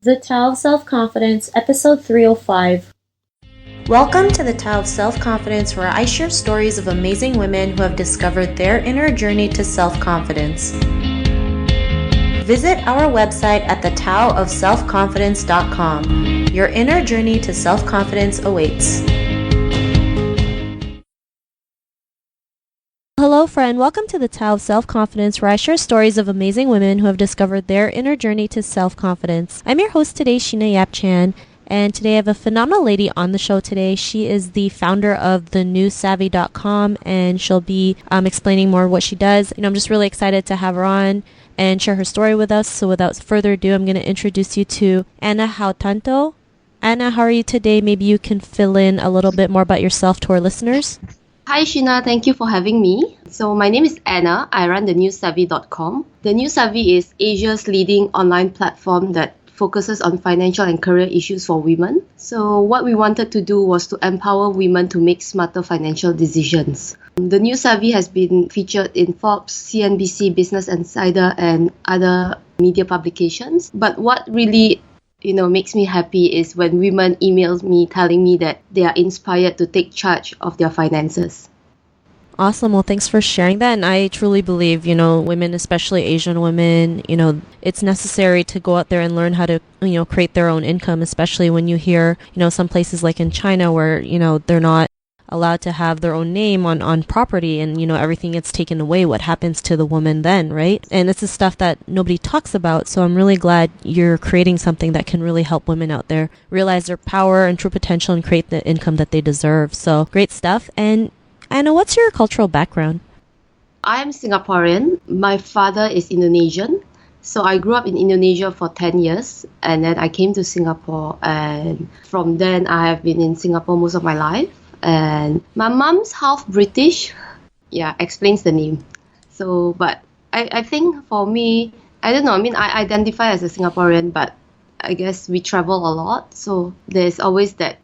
The Tao of Self-Confidence, Episode 305. Welcome to the Tao of Self-Confidence, where I share stories of amazing women who have discovered their inner journey to self-confidence. Visit our website at thetaoofselfconfidence.com. Your inner journey to self-confidence awaits. Hello friend, welcome to the Tao of Self-Confidence, where I share stories of amazing women who have discovered their inner journey to self-confidence. I'm your host today, Sheena Yap-Chan, and today I have a phenomenal lady on the show today. She is the founder of thenewsavvy.com, and she'll be explaining more what she does. I'm just really excited to have her on and share her story with us. So without further ado, I'm going to introduce you to Anna Haotanto. Anna, how are you today? Maybe you can fill in a little bit more about yourself to our listeners. Hi Sheena, thank you for having me. So my name is Anna. I run thenewsavvy.com. The Newsavvy is Asia's leading online platform that focuses on financial and career issues for women. So what we wanted to do was to empower women to make smarter financial decisions. The Newsavvy has been featured in Forbes, CNBC, Business Insider, and other media publications. But what really makes me happy is when women email me telling me that they are inspired to take charge of their finances. Awesome. Well, thanks for sharing that. And I truly believe, women, especially Asian women, it's necessary to go out there and learn how to, create their own income, especially when you hear, some places like in China where, they're not allowed to have their own name on property and, everything gets taken away. What happens to the woman then, right? And this is stuff that nobody talks about. So I'm really glad you're creating something that can really help women out there realize their power and true potential and create the income that they deserve. So great stuff. And Anna, what's your cultural background? I'm Singaporean. My father is Indonesian. So I grew up in Indonesia for 10 years and then I came to Singapore, and from then I have been in Singapore most of my life. And my mom's half British. Yeah, explains the name. So, but I think for me, I don't know. I mean, I identify as a Singaporean, but I guess we travel a lot. So there's always that,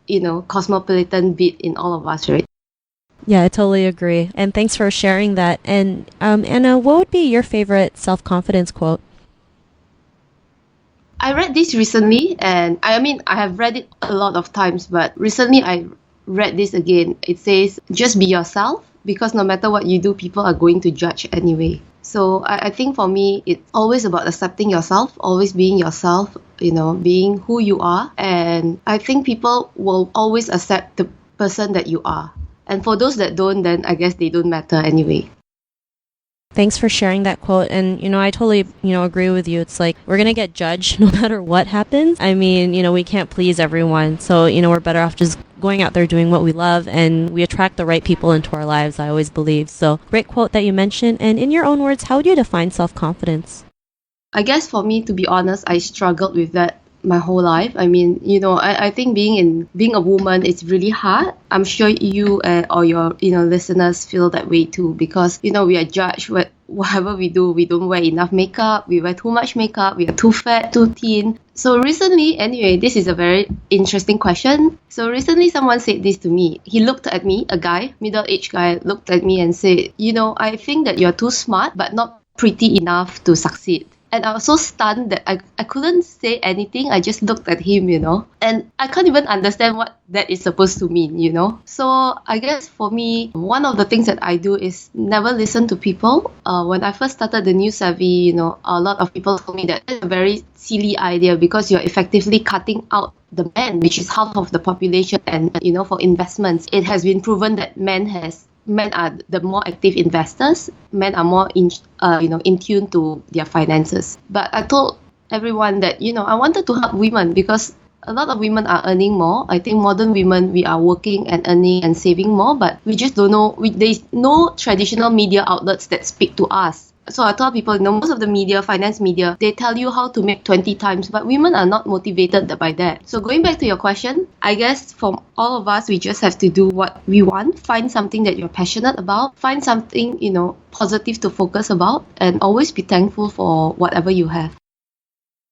cosmopolitan bit in all of us, right? Yeah, I totally agree. And thanks for sharing that. And Anna, what would be your favorite self-confidence quote? I read this recently, and I have read it a lot of times, but recently I read this again. It says, just be yourself, because no matter what you do, people are going to judge anyway. So I think for me, it's always about accepting yourself, always being yourself, being who you are. And I think people will always accept the person that you are. And for those that don't, then I guess they don't matter anyway. Thanks for sharing that quote. And, I totally, agree with you. It's like, we're going to get judged no matter what happens. I mean, we can't please everyone. So, we're better off just going out there doing what we love, and we attract the right people into our lives, I always believe. So great quote that you mentioned. And in your own words, how would you define self-confidence? I guess for me, to be honest, I struggled with that my whole life. I mean, I think being a woman is really hard. I'm sure you or your listeners feel that way too, because we are judged whatever we do. We don't wear enough makeup, we wear too much makeup, we are too fat, too thin. So recently, anyway, this is a very interesting question. So recently someone said this to me. He looked at me, a guy, middle-aged guy, looked at me and said, I think that you're too smart but not pretty enough to succeed. And I was so stunned that I couldn't say anything. I just looked at him, and I can't even understand what that is supposed to mean, So I guess for me, one of the things that I do is never listen to people. When I first started the Newsavvy, a lot of people told me that it's a very silly idea because you're effectively cutting out the men, which is half of the population. And, for investments, it has been proven that men are the more active investors. Men are more in tune to their finances. But I told everyone that I wanted to help women because a lot of women are earning more. I think modern women, we are working and earning and saving more, but we just don't know. There's no traditional media outlets that speak to us. So I tell people, most of the media, finance media, they tell you how to make 20 times, but women are not motivated by that. So going back to your question, I guess for all of us, we just have to do what we want, find something that you're passionate about, find something, positive to focus about, and always be thankful for whatever you have.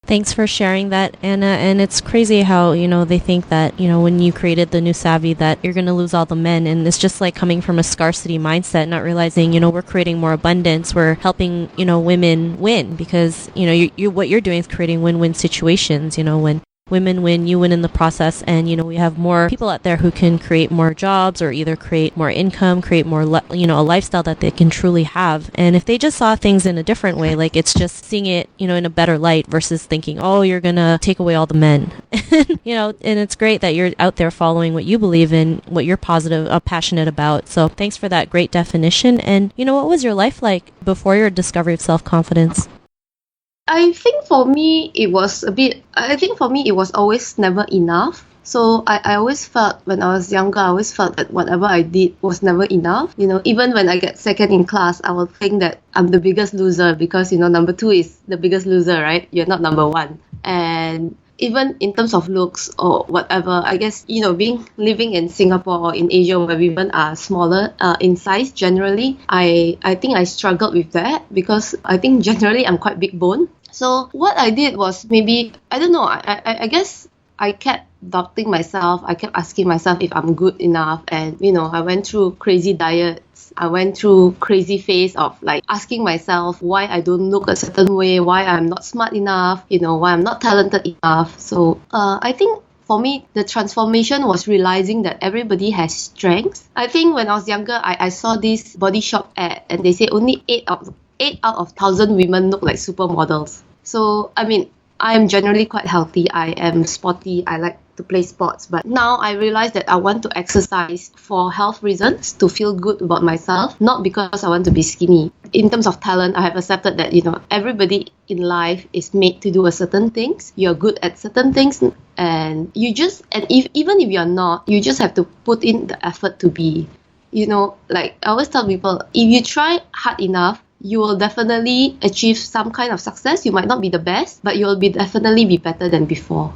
Thanks for sharing that, Anna. And it's crazy how, they think that, when you created the new Savvy that you're going to lose all the men. And it's just like coming from a scarcity mindset, not realizing, we're creating more abundance. We're helping, women win because, what you're doing is creating win-win situations, when women win, you win in the process, and we have more people out there who can create more jobs or either create more income, create more a lifestyle that they can truly have. And if they just saw things in a different way, like it's just seeing it in a better light versus thinking, oh, you're gonna take away all the men. And it's great that you're out there following what you believe in, what you're passionate about. So thanks for that great definition. And what was your life like before your discovery of self-confidence? I think for me, it was always never enough. So I always felt when I was younger, I always felt that whatever I did was never enough. Even when I get second in class, I will think that I'm the biggest loser because, number two is the biggest loser, right? You're not number one. And even in terms of looks or whatever, I guess, living in Singapore or in Asia where women are smaller in size generally, I think I struggled with that because I think generally I'm quite big bone. So what I did was maybe, I don't know, I guess I kept doubting myself. I kept asking myself if I'm good enough. And, I went through crazy diets. I went through crazy phase of like asking myself why I don't look a certain way, why I'm not smart enough, why I'm not talented enough. So I think for me, the transformation was realizing that everybody has strengths. I think when I was younger, I saw this Body Shop ad and they say only 8 out of 1,000 women look like supermodels. So, I mean, I am generally quite healthy. I am sporty. I like to play sports. But now I realize that I want to exercise for health reasons, to feel good about myself, not because I want to be skinny. In terms of talent, I have accepted that, everybody in life is made to do a certain things. You're good at certain things. And even if you're not, you just have to put in the effort to be. Like I always tell people, if you try hard enough, you will definitely achieve some kind of success. You might not be the best, but you will definitely be better than before.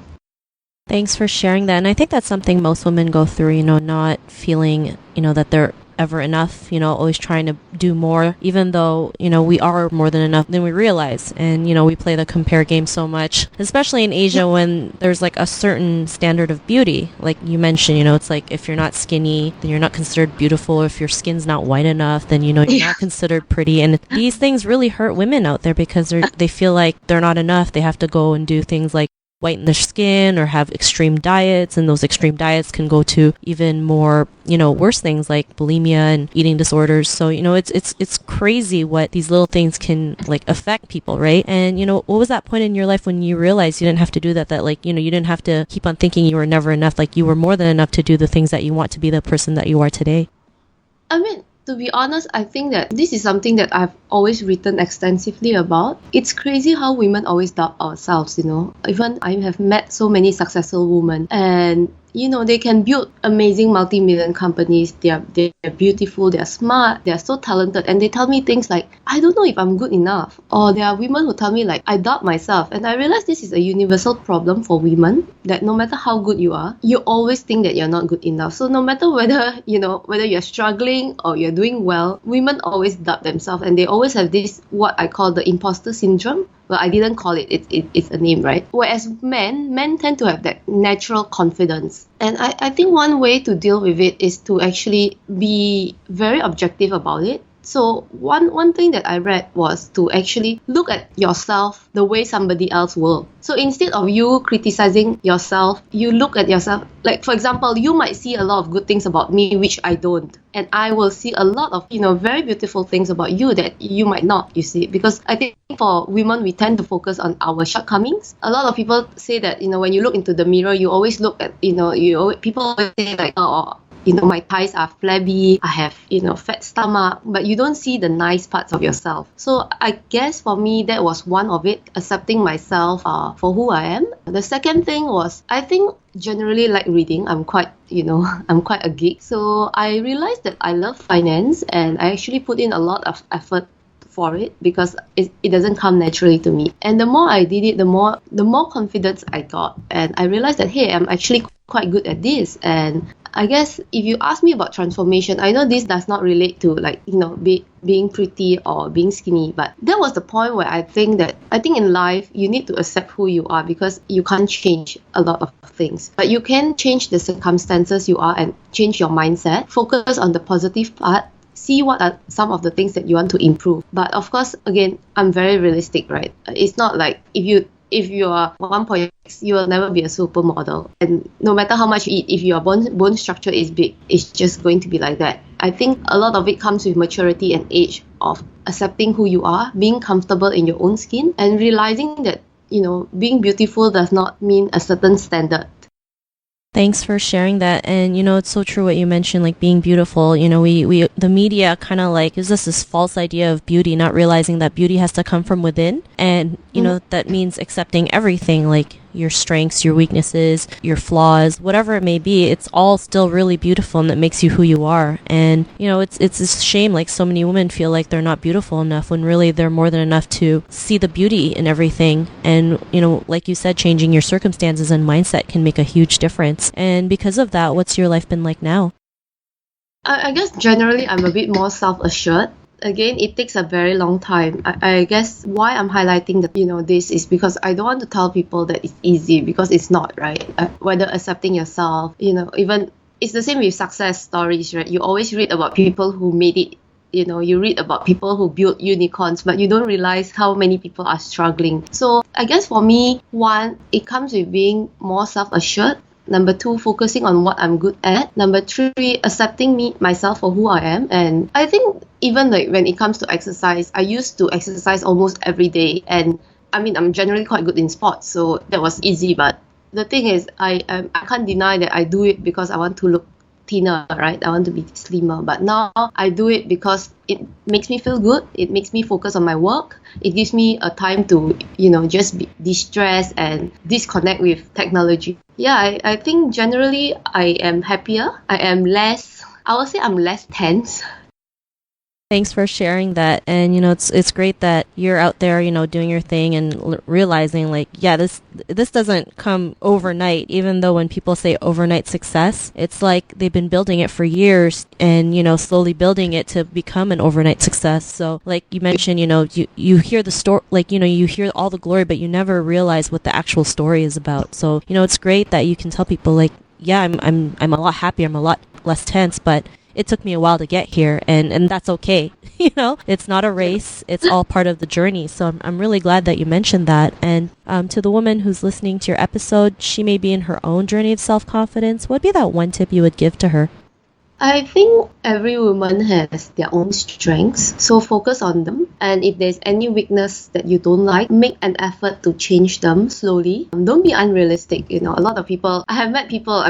Thanks for sharing that. And I think that's something most women go through, not feeling, that they're ever enough, always trying to do more, even though, we are more than enough than we realize. And, we play the compare game so much, especially in Asia when there's like a certain standard of beauty. Like you mentioned, it's like if you're not skinny, then you're not considered beautiful. If your skin's not white enough, then, you're not considered pretty. And these things really hurt women out there because they feel like they're not enough. They have to go and do things like whiten their skin or have extreme diets, and those extreme diets can go to even more worse things like bulimia and eating disorders. So it's crazy what these little things can like affect people, right? And what was that point in your life when you realized you didn't have to do that like you didn't have to keep on thinking you were never enough, like you were more than enough to do the things that you want to be the person that you are today? I mean, to be honest, I think that this is something that I've always written extensively about. It's crazy how women always doubt ourselves, Even I have met so many successful women and they can build amazing multi-million companies. They're beautiful, they're smart, they're so talented. And they tell me things like, I don't know if I'm good enough. Or there are women who tell me like, I doubt myself. And I realize this is a universal problem for women, that no matter how good you are, you always think that you're not good enough. So no matter whether you're struggling or you're doing well, women always doubt themselves. And they always have this, what I call the imposter syndrome. Well, I didn't call it. It's a name, right? Whereas men tend to have that natural confidence. And I think one way to deal with it is to actually be very objective about it. So one thing that I read was to actually look at yourself the way somebody else will. So instead of you criticizing yourself, you look at yourself. Like, for example, you might see a lot of good things about me, which I don't. And I will see a lot of, very beautiful things about you that you might not, you see. Because I think for women, we tend to focus on our shortcomings. A lot of people say that, when you look into the mirror, you always look at, people always say like, oh, my thighs are flabby, I have, fat stomach, but you don't see the nice parts of yourself. So I guess for me, that was one of it, accepting myself for who I am. The second thing was, I think generally like reading. I'm quite a geek. So I realized that I love finance and I actually put in a lot of effort for it because it doesn't come naturally to me. And the more I did it, the more confidence I got. And I realized that, hey, I'm actually quite good at this. And I guess if you ask me about transformation, I know this does not relate to being pretty or being skinny, but that was the point where I think in life you need to accept who you are, because you can't change a lot of things, but you can change the circumstances you are and change your mindset. Focus on the positive part. See what are some of the things that you want to improve. But of course, again, I'm very realistic, right? It's not like if you are 1.6, you will never be a supermodel. And no matter how much you eat, if your bone structure is big, it's just going to be like that. I think a lot of it comes with maturity and age of accepting who you are, being comfortable in your own skin, and realizing that, being beautiful does not mean a certain standard. Thanks for sharing that. And, it's so true what you mentioned, like being beautiful. We the media kind of like gives us this false idea of beauty, not realizing that beauty has to come from within. And, that means accepting everything, like your strengths, your weaknesses, your flaws, whatever it may be. It's all still really beautiful, and that makes you who you are. And, it's a shame, like so many women feel like they're not beautiful enough, when really they're more than enough to see the beauty in everything. And, like you said, changing your circumstances and mindset can make a huge difference. And because of that, what's your life been like now? I guess generally I'm a bit more self-assured. Again, it takes a very long time. I guess why I'm highlighting this is because I don't want to tell people that it's easy, because it's not, right? Whether accepting yourself, even it's the same with success stories, right? You always read about people who made it. You read about people who built unicorns, but you don't realize how many people are struggling. So I guess for me, one, it comes with being more self-assured. Number two, focusing on what I'm good at. Number three, accepting myself for who I am. And I think even like when it comes to exercise, I used to exercise almost every day. And I mean, I'm generally quite good in sports, so that was easy. But the thing is, I can't deny that I do it because I want to look thinner, right? I want to be slimmer. But now I do it because it makes me feel good. It makes me focus on my work. It gives me a time to, just de-stress and disconnect with technology. Yeah, I think generally I am happier. I would say I'm less tense. Thanks for sharing that. And, it's great that you're out there, doing your thing and realizing like, yeah, this doesn't come overnight, even though when people say overnight success, it's like they've been building it for years and, slowly building it to become an overnight success. So like you mentioned, you hear the story, like, you hear all the glory, but you never realize what the actual story is about. So, it's great that you can tell people like, yeah, I'm a lot happier. I'm a lot less tense, but it took me a while to get here, and that's okay. It's not a race. It's all part of the journey. So I'm really glad that you mentioned that. And to the woman who's listening to your episode, she may be in her own journey of self-confidence. What would be that one tip you would give to her? I think every woman has their own strengths, so focus on them. And if there's any weakness that you don't like, make an effort to change them slowly. Don't be unrealistic. A lot of people, I have met people,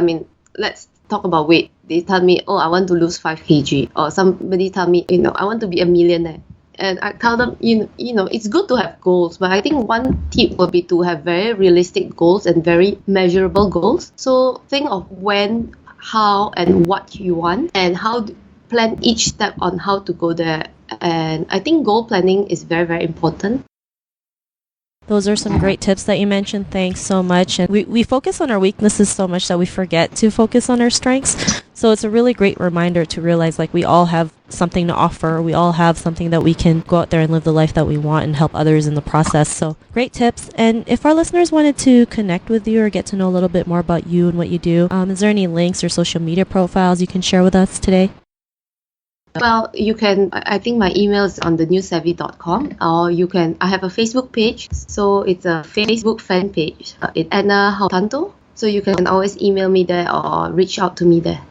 let's talk about weight. They tell me, oh, I want to lose 5 kg. Or somebody tell me, I want to be a millionaire. And I tell them, it's good to have goals. But I think one tip would be to have very realistic goals and very measurable goals. So think of when, how, and what you want, and plan each step on how to go there. And I think goal planning is very, very important. Those are some great tips that you mentioned. Thanks so much. And we focus on our weaknesses so much that we forget to focus on our strengths. So it's a really great reminder to realize like we all have something to offer. We all have something that we can go out there and live the life that we want and help others in the process. So great tips. And if our listeners wanted to connect with you or get to know a little bit more about you and what you do, is there any links or social media profiles you can share with us today? Well, you can, I think my email is on thenewsavvy.com, or I have a Facebook page, so it's a Facebook fan page. It's Anna Haotanto, so you can always email me there or reach out to me there.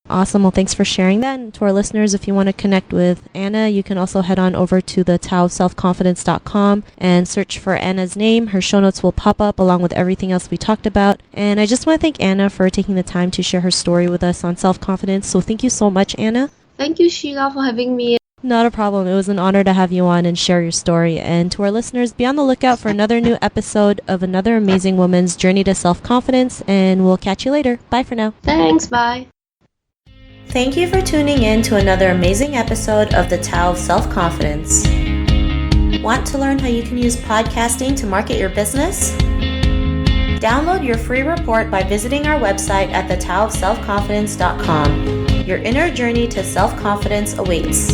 Awesome. Well, thanks for sharing that. And to our listeners, if you want to connect with Anna, you can also head on over to the taoselfconfidence.com and search for Anna's name. Her show notes will pop up along with everything else we talked about. And I just want to thank Anna for taking the time to share her story with us on self-confidence. So thank you so much, Anna. Thank you, Sheila, for having me. Not a problem. It was an honor to have you on and share your story. And to our listeners, be on the lookout for another new episode of another amazing woman's journey to self-confidence. And we'll catch you later. Bye for now. Thanks. Bye. Thank you for tuning in to another amazing episode of the Tao of Self-Confidence. Want to learn how you can use podcasting to market your business? Download your free report by visiting our website at thetaoofselfconfidence.com. Your inner journey to self-confidence awaits.